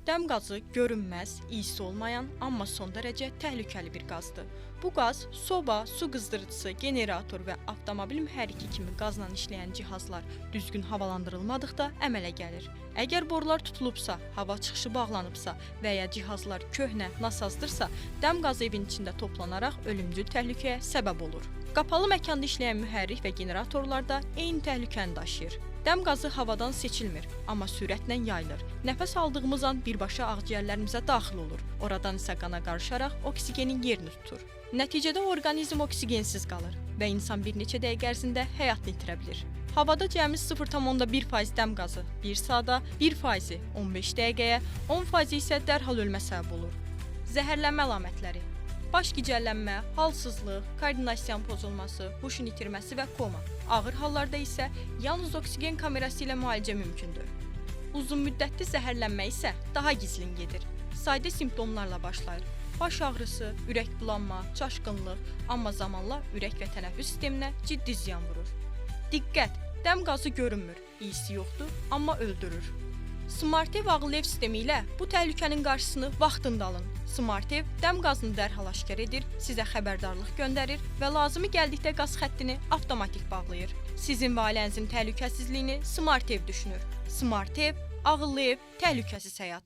Dəm qazı görünməz, iyisi olmayan, amma son dərəcə təhlükəli bir qazdır. Bu qaz soba, su qızdırıcısı, generator və avtomobil mühərriki kimi qazla işləyən cihazlar düzgün havalandırılmadıqda əmələ gəlir. Əgər borular tutulubsa, hava çıxışı bağlanıbsa və ya cihazlar köhnə, nasazdırsa, dəm qazı evin içində toplanaraq ölümcül təhlükəyə səbəb olur. Qapalı məkanda işləyən mühərrik və generatorlar da eyni təhlükəni daşıyır. Dəm qazı havadan seçilmir, amma sürətlə yayılır. Nəfəs aldığımız an birbaşa ağciyərlərimizə daxil olur. Oradan isə qana qarışaraq oksigenin yerini tutur. Nəticədə orqanizm oksigensiz qalır və insan bir neçə dəqiqə ərzində həyatını itirə bilir. Havada cəmi 0,1% dəm qazı 1 saata, 1% 15 dəqiqəyə, 10% isə dərhal ölmə səbəb olur. Zəhərlənmə əlamətləri: baş gicəllənmə, halsızlıq, koordinasiyanın pozulması, huşun itirməsi və koma. Ağır hallarda isə yalnız oksigen kamerası ilə müalicə mümkündür. Uzunmüddətli zəhərlənmə isə daha gizlin gedir. Sadə simptomlarla başlayır. Baş ağrısı, ürək bulanma, çaşqınlıq, amma zamanla ürək və tənəffüs sisteminə ciddi ziyan vurur. Diqqət! Dəm qazı görünmür, iyisi yoxdur, amma öldürür. SmartEv ağıllı ev sistemi ilə bu təhlükənin qarşısını vaxtında alın. SmartEv dəm qazını dərhal aşkar edir, sizə xəbərdarlıq göndərir və lazımı gəldikdə qaz xəttini avtomatik bağlayır. Sizin və ailənizin təhlükəsizliyini SmartEv düşünür. SmartEv, ağıllı ev, təhlükəsiz həyat.